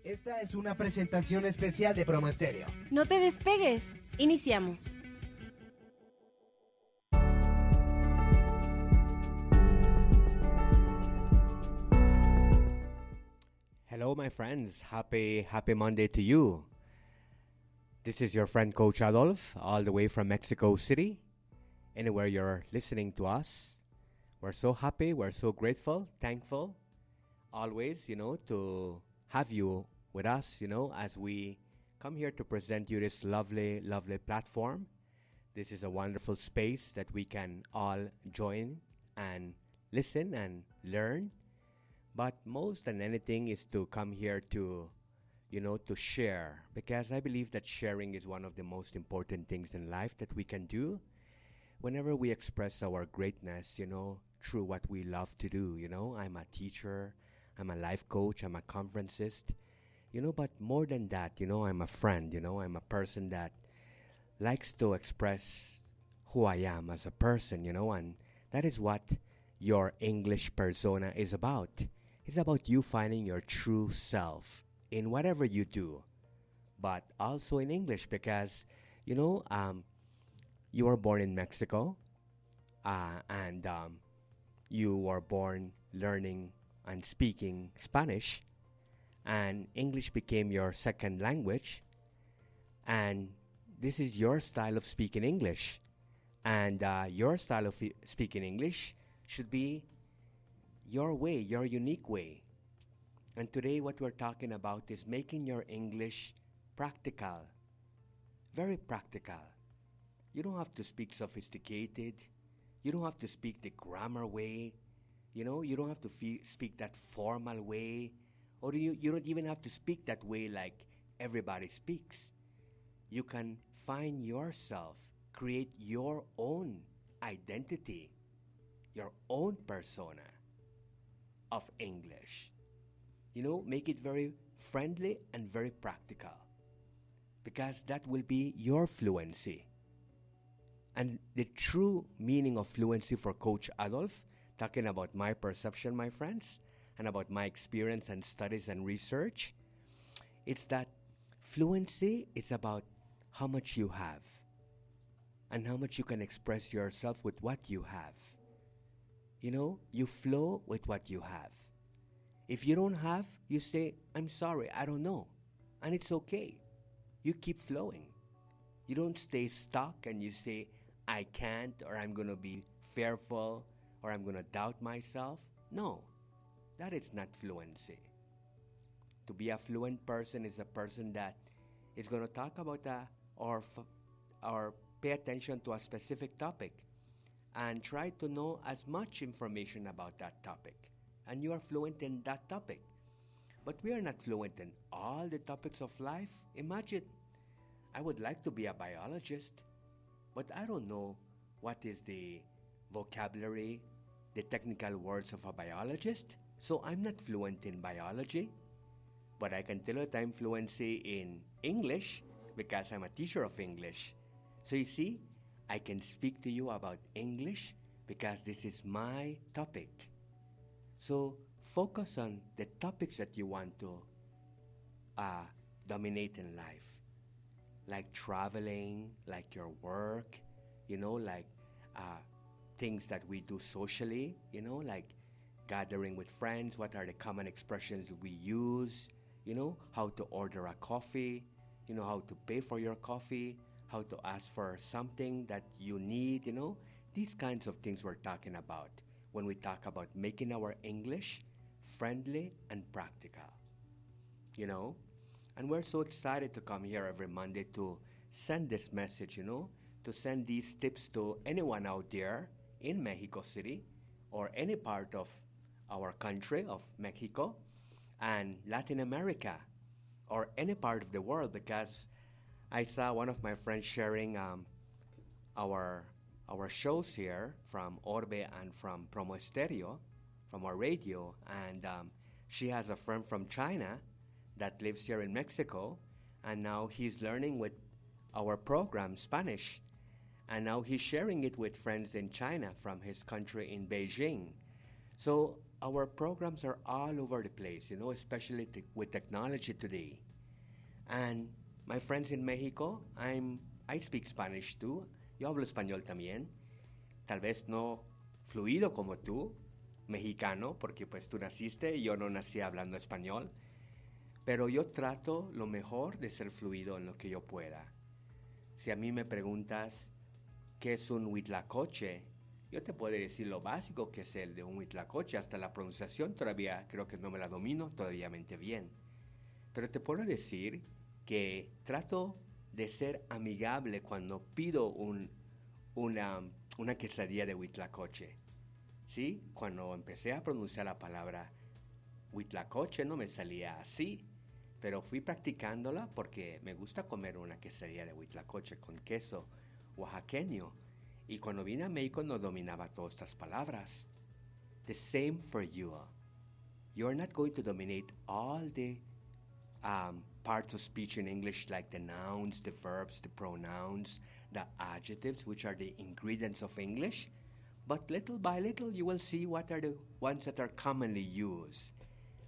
Esta es una presentación especial de Promo Estéreo. No te despegues. Iniciamos. Hello, my friends. Happy Monday to you. This is your friend Coach Adolf, all the way from Mexico City. Anywhere you're listening to us, we're so happy, we're so grateful, thankful, always, to have you with us, as we come here to present you this lovely, lovely platform. This is a wonderful space that we can all join and listen and learn. But most than anything is to come here to, to share. Because I believe that sharing is one of the most important things in life that we can do. Whenever we express our greatness, through what we love to do, I'm a teacher, I'm a life coach, I'm a conferencist, but more than that, I'm a friend, I'm a person that likes to express who I am as a person, and that is what your English persona is about. It's about you finding your true self in whatever you do, but also in English because, you were born in Mexico, and you were born learning and speaking Spanish, and English became your second language, and this is your style of speaking English, and your style of speaking English should be your way, your unique way. And today what we're talking about is making your English practical, very practical. You don't have to speak sophisticated. You don't have to speak the grammar way. You don't have to speak that formal way. Or you don't even have to speak that way like everybody speaks. You can find yourself, create your own identity, your own persona of English. Make it very friendly and very practical. Because that will be your fluency. And the true meaning of fluency for Coach Adolf, talking about my perception, my friends, and about my experience and studies and research, it's that fluency is about how much you have and how much you can express yourself with what you have. You flow with what you have. If you don't have, you say, I'm sorry, I don't know. And it's okay. You keep flowing. You don't stay stuck and you say, I can't, or I'm going to be fearful, or I'm going to doubt myself. No, that is not fluency. To be a fluent person is a person that is going to talk about or pay attention to a specific topic and try to know as much information about that topic. And you are fluent in that topic. But we are not fluent in all the topics of life. Imagine, I would like to be a biologist, but I don't know what is the vocabulary, the technical words of a biologist. So I'm not fluent in biology, but I can tell you that I'm fluency in English because I'm a teacher of English. So you see, I can speak to you about English because this is my topic. So focus on the topics that you want to dominate in life. Like traveling, like your work, like things that we do socially, like gathering with friends, what are the common expressions we use, how to order a coffee, how to pay for your coffee, how to ask for something that you need, these kinds of things we're talking about when we talk about making our English friendly and practical, And we're so excited to come here every Monday to send this message, to send these tips to anyone out there in Mexico City or any part of our country of Mexico and Latin America or any part of the world, because I saw one of my friends sharing our shows here from Orbe and from Promo Stereo, from our radio, and she has a friend from China that lives here in Mexico, and now he's learning with our program Spanish, and now he's sharing it with friends in China from his country in Beijing. So our programs are all over the place, especially with technology today. And my friends in Mexico, I speak Spanish too. Yo hablo español también. Tal vez no fluido como tú, mexicano, porque pues tú naciste y yo no nací hablando español. Pero yo trato lo mejor de ser fluido en lo que yo pueda. Si a mí me preguntas qué es un huitlacoche, yo te puedo decir lo básico que es el de un huitlacoche. Hasta la pronunciación todavía creo que no me la domino todavía bien. Pero te puedo decir que trato de ser amigable cuando pido una quesadilla de huitlacoche. ¿Sí? Cuando empecé a pronunciar la palabra huitlacoche no me salía así. Pero fui practicándola porque me gusta comer una quesadilla de huitlacoche con queso oaxaqueño. Y cuando vine a México no dominaba todas estas palabras. The same for you. You're not going to dominate all the parts of speech in English, like the nouns, the verbs, the pronouns, the adjectives, which are the ingredients of English. But little by little, you will see what are the ones that are commonly used.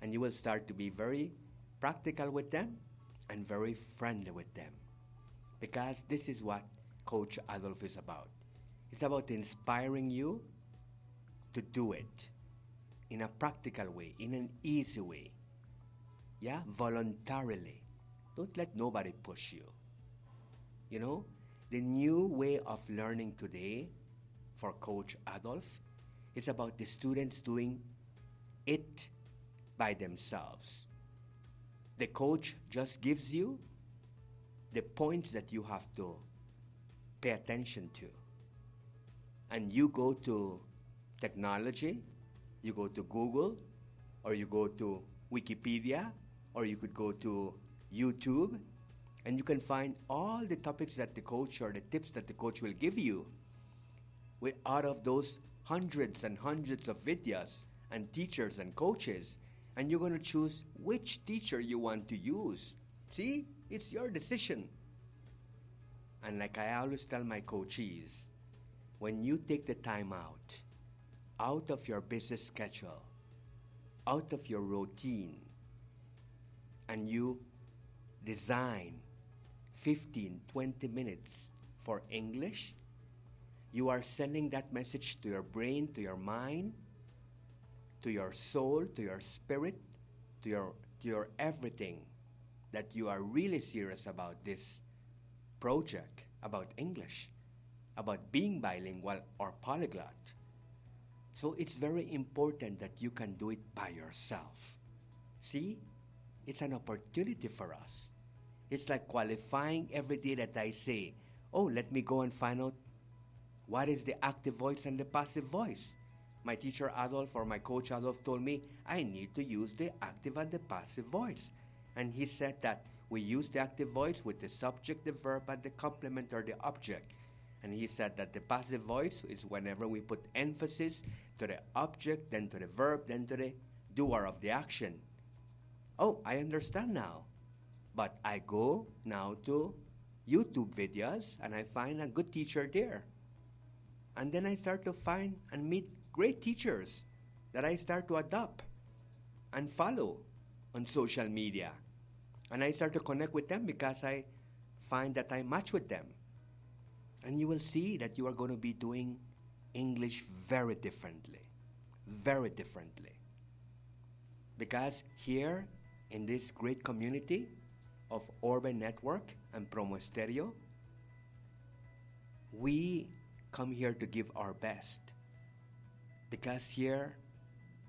And you will start to be very practical with them and very friendly with them. Because this is what Coach Adolf is about. It's about inspiring you to do it in a practical way, in an easy way. Yeah, voluntarily. Don't let nobody push you. The new way of learning today for Coach Adolf is about the students doing it by themselves. The coach just gives you the points that you have to pay attention to. And you go to technology, you go to Google, or you go to Wikipedia, or you could go to YouTube, and you can find all the topics that the coach or the tips that the coach will give you. Out of those hundreds and hundreds of videos and teachers and coaches, and you're going to choose which teacher you want to use. See? It's your decision. And like I always tell my coachees, when you take the time out of your busy schedule, out of your routine, and you design 15, 20 minutes for English, you are sending that message to your brain, to your mind, to your soul, to your spirit, to your everything, that you are really serious about this project, about English, about being bilingual or polyglot. So it's very important that you can do it by yourself. See? It's an opportunity for us. It's like qualifying every day that I say, oh, let me go and find out what is the active voice and the passive voice. My teacher Adolf or my coach Adolf told me I need to use the active and the passive voice. And he said that we use the active voice with the subject, the verb, and the complement or the object. And he said that the passive voice is whenever we put emphasis to the object, then to the verb, then to the doer of the action. Oh, I understand now. But I go now to YouTube videos and I find a good teacher there. And then I start to find and meet great teachers that I start to adopt and follow on social media. And I start to connect with them because I find that I match with them. And you will see that you are going to be doing English very differently. Very differently. Because here in this great community of Urban Network and Promo Stereo, we come here to give our best. Because here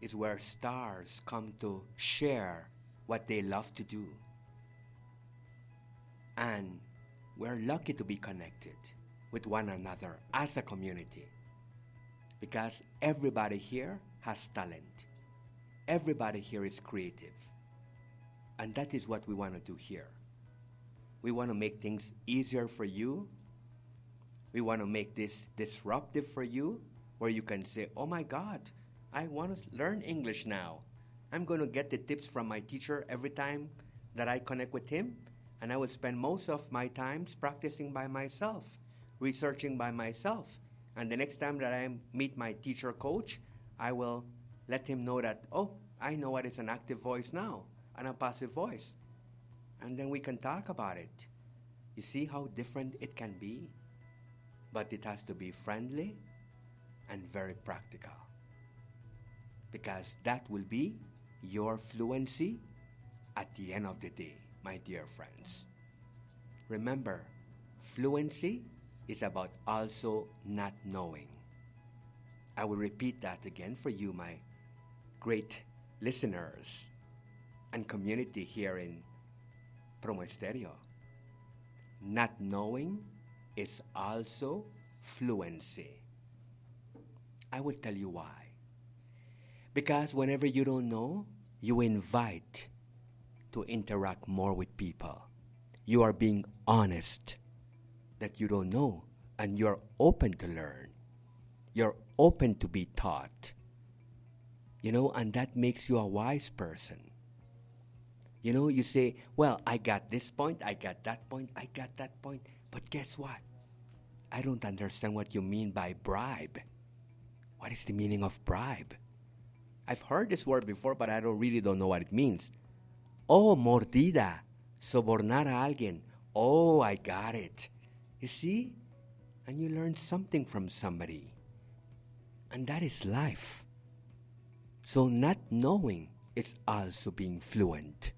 is where stars come to share what they love to do. And we're lucky to be connected with one another as a community. Because everybody here has talent. Everybody here is creative. And that is what we want to do here. We want to make things easier for you. We want to make this disruptive for you, where you can say, oh my God, I want to learn English now. I'm going to get the tips from my teacher every time that I connect with him, and I will spend most of my times practicing by myself, researching by myself. And the next time that I meet my teacher coach, I will let him know that, oh, I know what is an active voice now and a passive voice. And then we can talk about it. You see how different it can be? But it has to be friendly and very practical. Because that will be your fluency at the end of the day, my dear friends. Remember, fluency is about also not knowing. I will repeat that again for you, my great listeners and community here in Promo Stereo. Not knowing is also fluency. I will tell you why. Because whenever you don't know, you invite to interact more with people. You are being honest that you don't know, and you're open to learn. You're open to be taught. And that makes you a wise person. You say, well, I got this point, I got that point, I got that point. But guess what? I don't understand what you mean by bribe. What is the meaning of bribe? I've heard this word before, but I don't know what it means. Oh, mordida. Sobornar a alguien. Oh, I got it. You see? And you learn something from somebody. And that is life. So not knowing is also being fluent.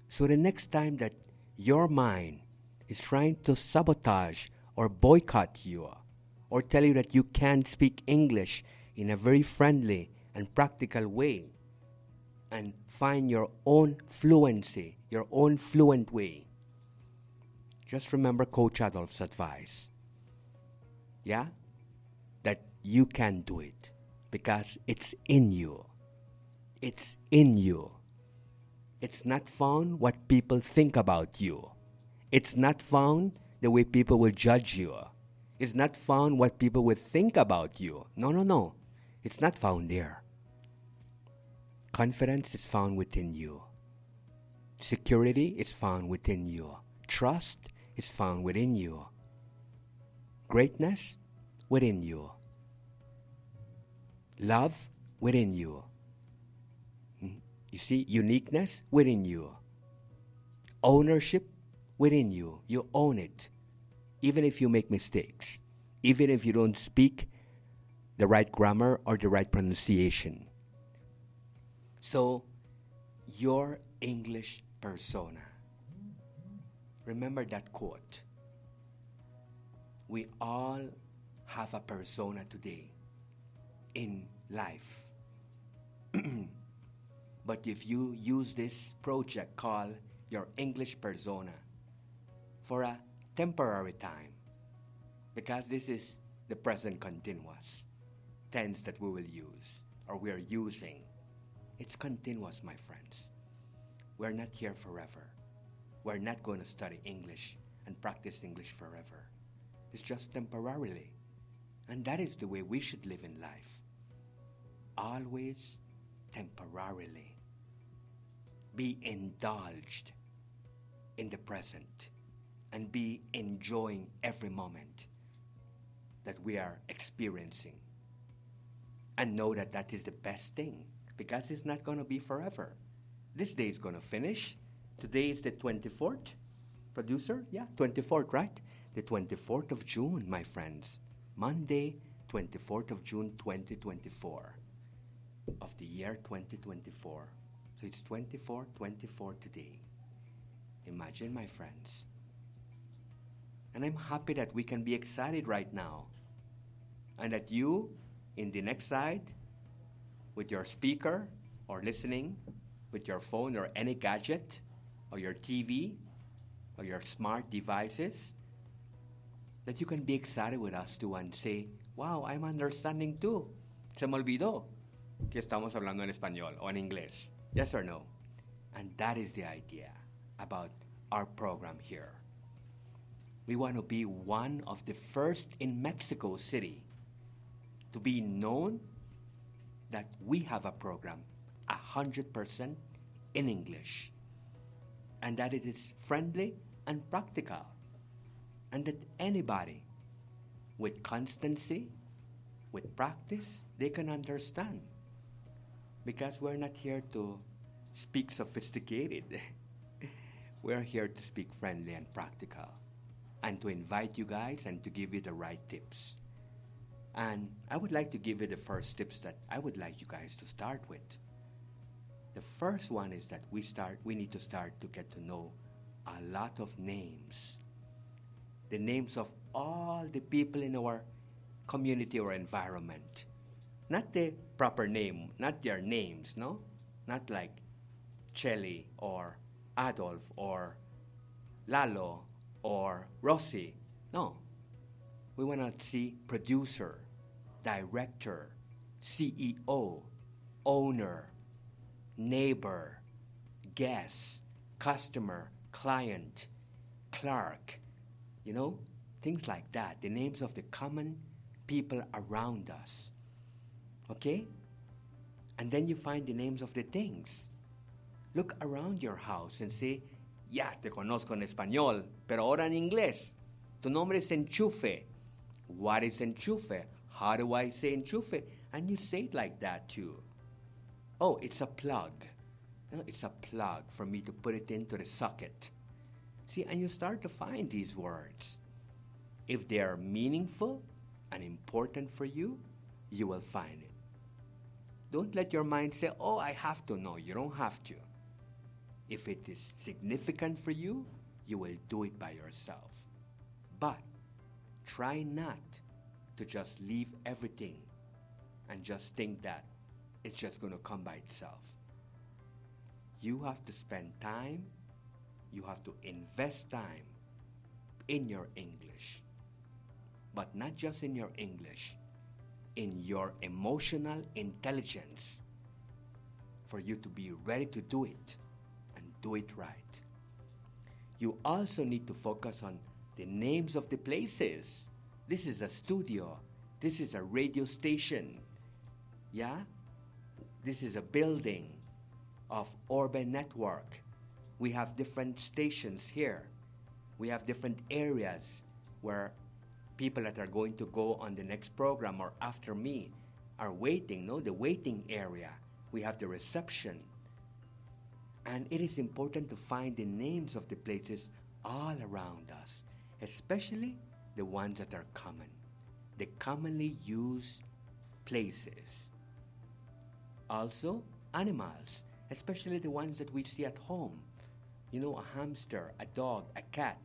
So the next time that your mind is trying to sabotage or boycott you, or tell you that you can't speak English in a very friendly and practical way, and find your own fluency, your own fluent way, just remember Coach Adolf's advice. Yeah? That you can do it because it's in you. It's in you. It's not found what people think about you. It's not found the way people will judge you. It's not found what people will think about you. No. It's not found there. Confidence is found within you. Security is found within you. Trust is found within you. Greatness within you. Love within you. You see, uniqueness within you. Ownership within you. You own it. Even if you make mistakes. Even if you don't speak the right grammar or the right pronunciation. So, your English persona. Remember that quote. We all have a persona today in life. But if you use this project called your English persona for a temporary time, because this is the present continuous tense that we will use or we are using. It's continuous, my friends. We're not here forever. We're not going to study English and practice English forever. It's just temporarily. And that is the way we should live in life. Always temporarily. Be indulged in the present and be enjoying every moment that we are experiencing. And know that that is the best thing because it's not going to be forever. This day is going to finish. Today is the 24th. Producer? Yeah, 24th, right? The 24th of June, my friends. Monday, 24th of June, 2024. Of the year 2024. So it's 24 today. Imagine, my friends. And I'm happy that we can be excited right now. And that you, in the next side, with your speaker or listening with your phone or any gadget or your TV or your smart devices, that you can be excited with us too and say, wow, I'm understanding too. Se me olvidó que estamos hablando en español o en inglés. Yes or no? And that is the idea about our program here. We want to be one of the first in Mexico City to be known that we have a program 100% in English and that it is friendly and practical and that anybody with constancy, with practice, they can understand. because we're not here to speak sophisticated. We're here to speak friendly and practical, and to invite you guys and to give you the right tips. And I would like to give you the first tips that I would like you guys to start with. The first one is that we need to start to get to know a lot of names. The names of all the people in our community or environment. Not the proper name, not their names, no? Not like Chelly or Adolf or Lalo or Rossi. No. We want to see producer, director, CEO, owner, neighbor, guest, customer, client, clerk, things like that. The names of the common people around us. Okay? And then you find the names of the things. Look around your house and say, ya te conozco en español, pero ahora en inglés. Tu nombre es enchufe. What is enchufe? How do I say enchufe? And you say it like that too. Oh, it's a plug. No, it's a plug for me to put it into the socket. See, and you start to find these words. If they are meaningful and important for you, you will find it. Don't let your mind say, oh, I have to. No, you don't have to. If it is significant for you, you will do it by yourself. But try not to just leave everything and just think that it's just going to come by itself. You have to spend time, you have to invest time in your English. But not just in your English, in your emotional intelligence for you to be ready to do it and do it right. You also need to focus on the names of the places. This is a studio. This is a radio station. Yeah? This is a building of urban network. We have different stations here. We have different areas where people that are going to go on the next program or after me are waiting, the waiting area. We have the reception. And it is important to find the names of the places all around us, especially the ones that are common, the commonly used places. Also, animals, especially the ones that we see at home. A hamster, a dog, a cat,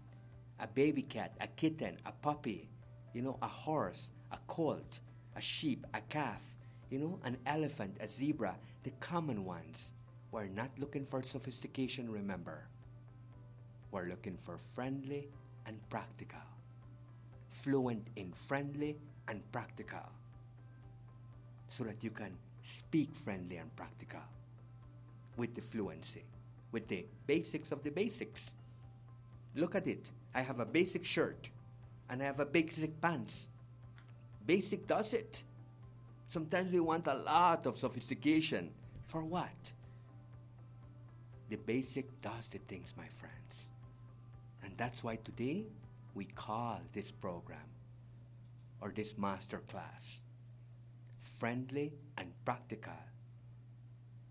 a baby cat, a kitten, a puppy, a horse, a colt, a sheep, a calf, an elephant, a zebra, the common ones. We're not looking for sophistication, remember. We're looking for friendly and practical. Fluent in friendly and practical. So that you can speak friendly and practical with the fluency, with the basics of the basics. Look at it. I have a basic shirt and I have a basic pants. Basic does it. Sometimes we want a lot of sophistication. For what? The basic does the things, my friends. And that's why today we call this program or this master class friendly and practical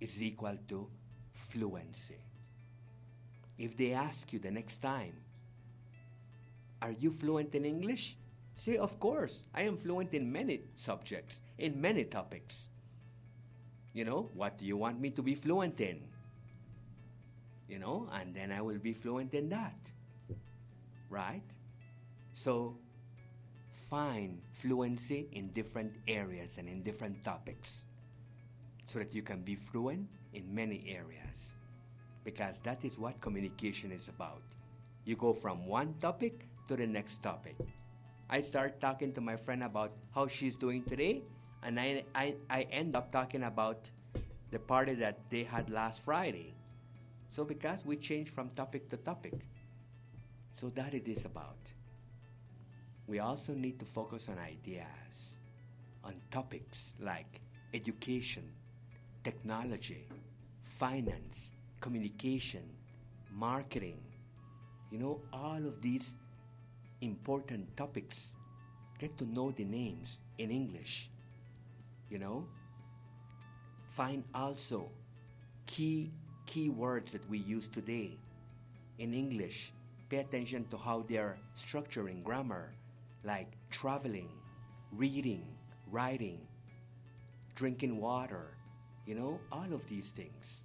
is equal to fluency. If they ask you the next time, are you fluent in English? Say, of course, I am fluent in many subjects, in many topics. What do you want me to be fluent in? And then I will be fluent in that. Right? So, find fluency in different areas and in different topics so that you can be fluent in many areas. Because that is what communication is about. You go from one topic to the next topic. I start talking to my friend about how she's doing today, and I end up talking about the party that they had last Friday. So because we change from topic to topic. So that it is about. We also need to focus on ideas, on topics like education, technology, finance, communication, marketing. All of these important topics. Get to know the names in English. Find also key words that we use today in English. Pay attention to how they're structuring grammar, like traveling, reading, writing, drinking water, all of these things.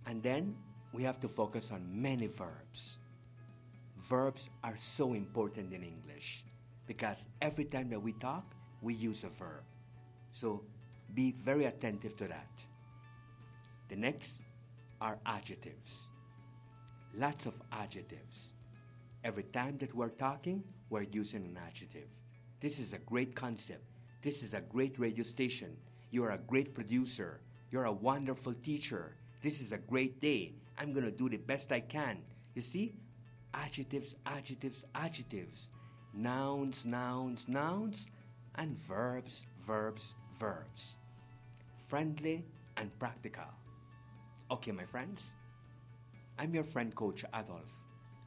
And then we have to focus on many verbs. Verbs are so important in English because every time that we talk, we use a verb. So be very attentive to that. The next are adjectives. Lots of adjectives. Every time that we're talking, we're using an adjective. This is a great concept. This is a great radio station. You're a great producer. You're a wonderful teacher. This is a great day. I'm going to do the best I can. You see? Adjectives, adjectives, adjectives. Nouns, nouns, nouns. And verbs, verbs, verbs. Friendly and practical. Okay, my friends? I'm your friend Coach Adolf,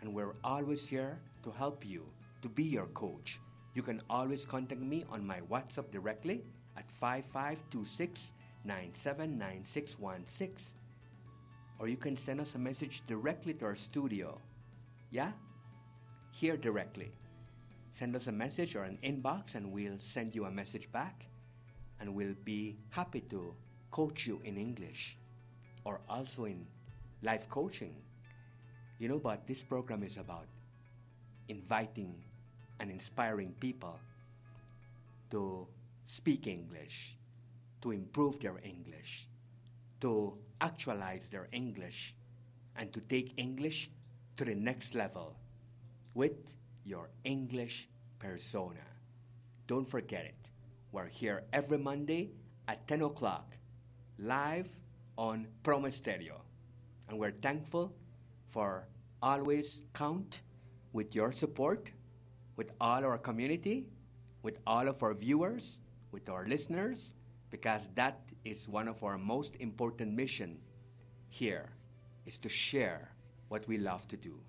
and we're always here to help you, to be your coach. You can always contact me on my WhatsApp directly at 5526979616. Or you can send us a message directly to our studio. Yeah? Here directly. Send us a message or an inbox and we'll send you a message back. And we'll be happy to coach you in English or also in life coaching. But this program is about inviting and inspiring people to speak English, to improve their English, to actualize their English, and to take English to the next level with your English persona. Don't forget it. We're here every Monday at 10 o'clock, live on Promo Stereo. And we're thankful for always count with your support, with all our community, with all of our viewers, with our listeners, because that is one of our most important mission here, is to share what we love to do.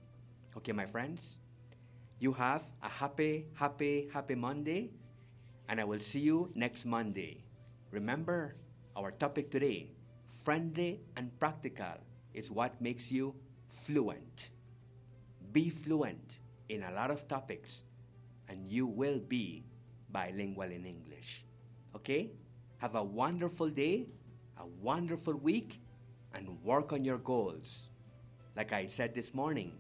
Okay, my friends? You have a happy, happy, happy Monday, and I will see you next Monday. Remember, our topic today, friendly and practical, is what makes you fluent. Be fluent in a lot of topics, and you will be bilingual in English. Okay? Have a wonderful day, a wonderful week, and work on your goals. Like I said this morning,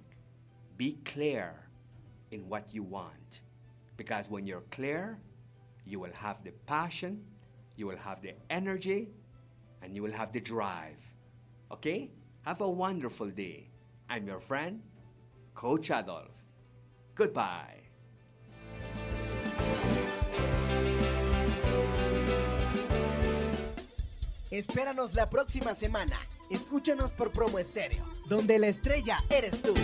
be clear in what you want. Because when you're clear, you will have the passion, you will have the energy, and you will have the drive. Okay? Have a wonderful day. I'm your friend, Coach Adolf. Goodbye. Espéranos la próxima semana. Escúchanos por Promo Estéreo, donde la estrella eres tú.